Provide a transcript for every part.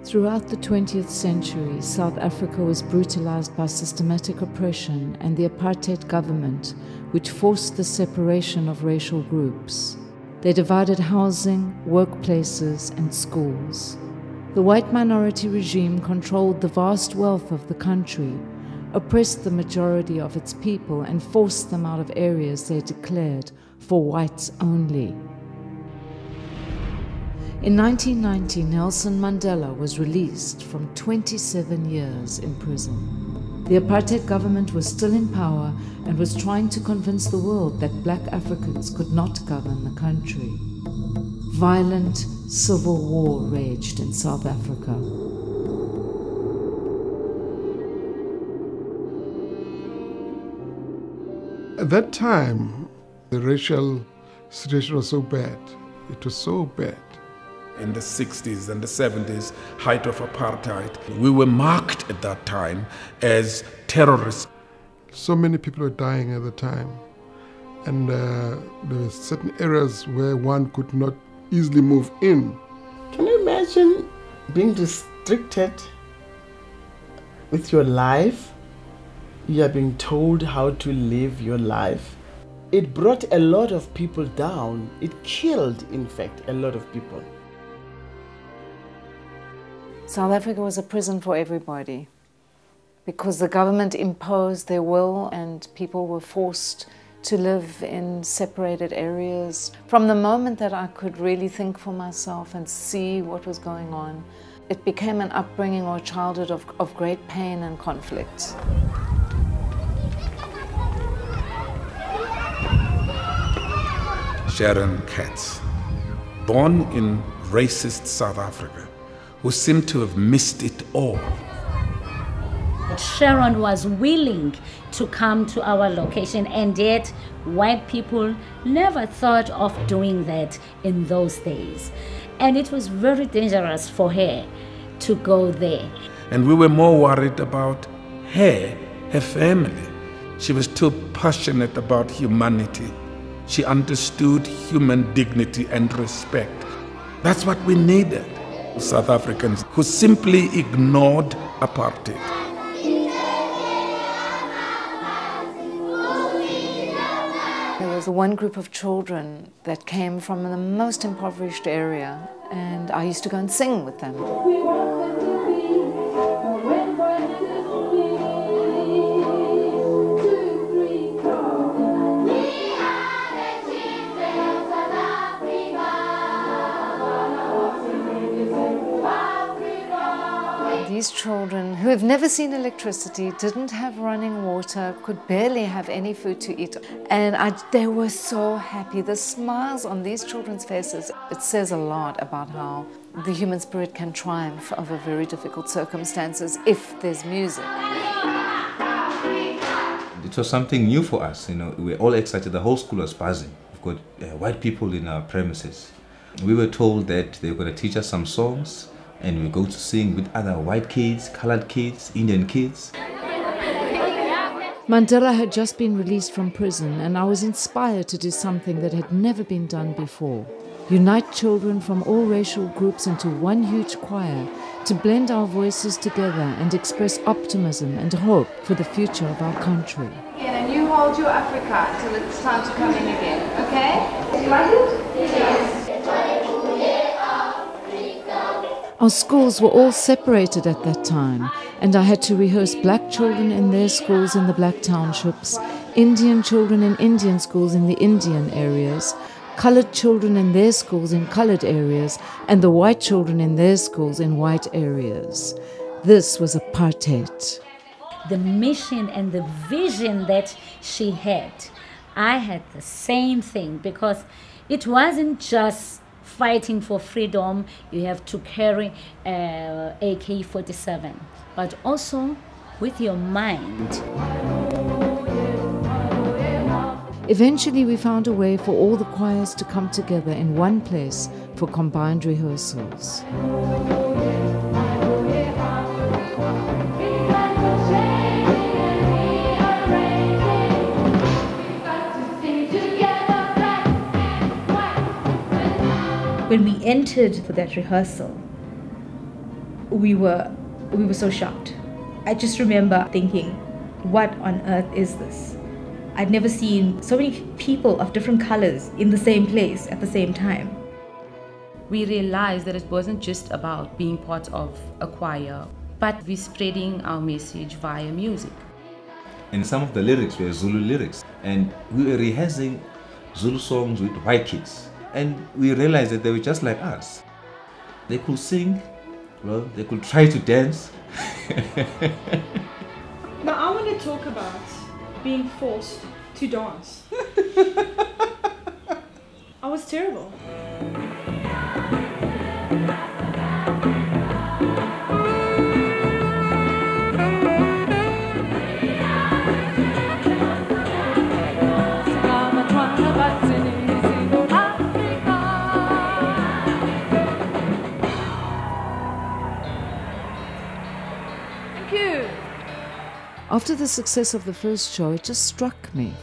Throughout the 20th century, South Africa was brutalized by systematic oppression and the apartheid government, which forced the separation of racial groups. They divided housing, workplaces, and schools. The white minority regime controlled the vast wealth of the country, oppressed the majority of its people, and forced them out of areas they declared for whites only. In 1990, Nelson Mandela was released from 27 years in prison. The apartheid government was still in power and was trying to convince the world that black Africans could not govern the country. Violent civil war raged in South Africa. At that time, the racial situation was so bad. It was so bad. In the 60s and the 70s, height of apartheid, we were marked at that time as terrorists. So many people were dying at the time. And there were certain areas where one could not easily move in. Can you imagine being restricted with your life? You are being told how to live your life. It brought a lot of people down. It killed, in fact, a lot of people. South Africa was a prison for everybody because the government imposed their will and people were forced to live in separated areas. From the moment that I could really think for myself and see what was going on, it became an upbringing or a childhood of great pain and conflict. Sharon Katz, born in racist South Africa, who seemed to have missed it all. Sharon was willing to come to our location, and yet white people never thought of doing that in those days. And it was very dangerous for her to go there. And we were more worried about her family. She was too passionate about humanity. She understood human dignity and respect. That's what we needed. South Africans who simply ignored apartheid. There was one group of children that came from the most impoverished area, and I used to go and sing with them. These children, who have never seen electricity, didn't have running water, could barely have any food to eat. And they were so happy. The smiles on these children's faces, it says a lot about how the human spirit can triumph over very difficult circumstances if there's music. It was something new for us, we were all excited. The whole school was buzzing. We've got white people in our premises. We were told that they were going to teach us some songs, and we go to sing with other white kids, colored kids, Indian kids. Mandela had just been released from prison, and I was inspired to do something that had never been done before. Unite children from all racial groups into one huge choir to blend our voices together and express optimism and hope for the future of our country. And you hold your Africa till it's time to come in again, okay? Do you like it? Yes. Our schools were all separated at that time, and I had to rehearse black children in their schools in the black townships, Indian children in Indian schools in the Indian areas, colored children in their schools in colored areas, and the white children in their schools in white areas. This was apartheid. The mission and the vision that she had, I had the same thing, because it wasn't just fighting for freedom, you have to carry AK-47, but also with your mind. Eventually we found a way for all the choirs to come together in one place for combined rehearsals. When we entered for that rehearsal, we were so shocked. I just remember thinking, what on earth is this? I'd never seen so many people of different colors in the same place at the same time. We realized that it wasn't just about being part of a choir, but we're spreading our message via music. And some of the lyrics were Zulu lyrics, and we were rehearsing Zulu songs with white kids. And we realized that they were just like us. They could sing, well, they could try to dance. Now I want to talk about being forced to dance. I was terrible. After the success of the first show, it just struck me.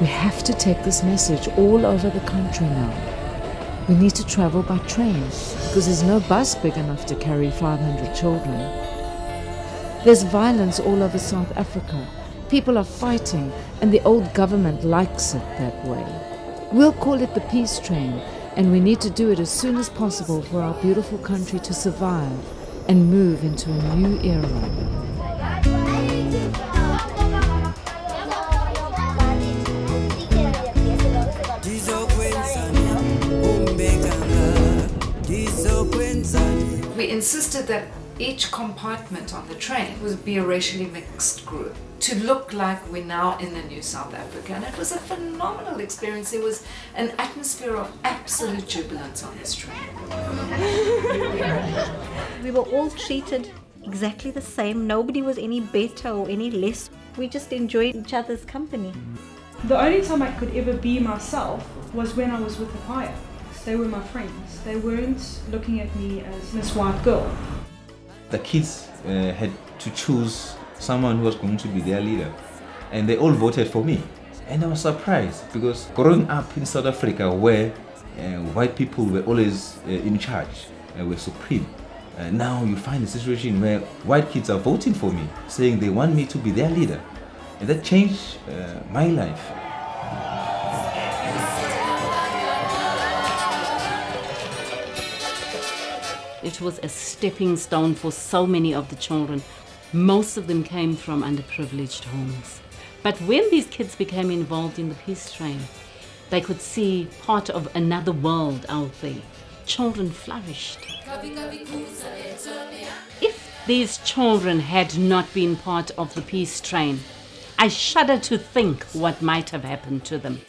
We have to take this message all over the country now. We need to travel by train because there's no bus big enough to carry 500 children. There's violence all over South Africa. People are fighting and the old government likes it that way. We'll call it the peace train, and we need to do it as soon as possible for our beautiful country to survive and move into a new era. We insisted that each compartment on the train would be a racially mixed group to look like we're now in a new South Africa, and it was a phenomenal experience. There was an atmosphere of absolute jubilance on this train. We were all treated exactly the same. Nobody was any better or any less. We just enjoyed each other's company. The only time I could ever be myself was when I was with the choir. They were my friends. They weren't looking at me as this white girl. The kids had to choose someone who was going to be their leader, and they all voted for me. And I was surprised because growing up in South Africa, where white people were always in charge, were supreme, now you find a situation where white kids are voting for me, saying they want me to be their leader, and that changed my life. It was a stepping stone for so many of the children. Most of them came from underprivileged homes. But when these kids became involved in the peace train, they could see part of another world out there. Children flourished. If these children had not been part of the peace train, I shudder to think what might have happened to them.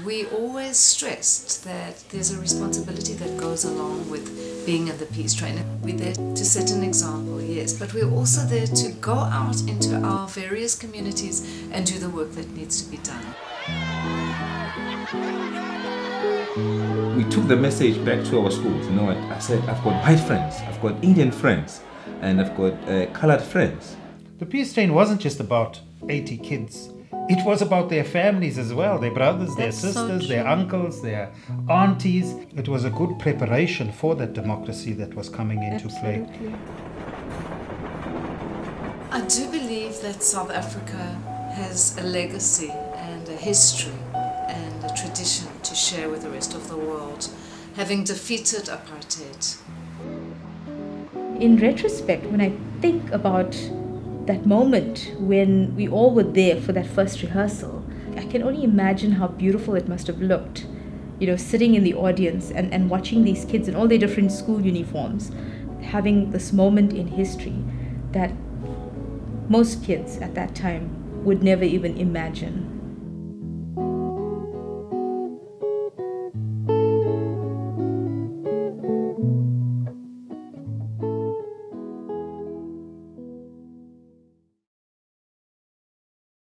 We always stressed that there's a responsibility that goes along with being in the peace train. We're there to set an example, yes, but we're also there to go out into our various communities and do the work that needs to be done. We took the message back to our schools. You know what? I said, I've got white friends, I've got Indian friends, and I've got colored friends. The peace train wasn't just about 80 kids. It was about their families as well, their brothers, their sisters, their uncles, their aunties. It was a good preparation for that democracy that was coming into play. I do believe that South Africa has a legacy and a history and a tradition to share with the rest of the world, having defeated apartheid. In retrospect, when I think about that moment when we all were there for that first rehearsal, I can only imagine how beautiful it must have looked, you know, sitting in the audience and watching these kids in all their different school uniforms, having this moment in history that most kids at that time would never even imagine.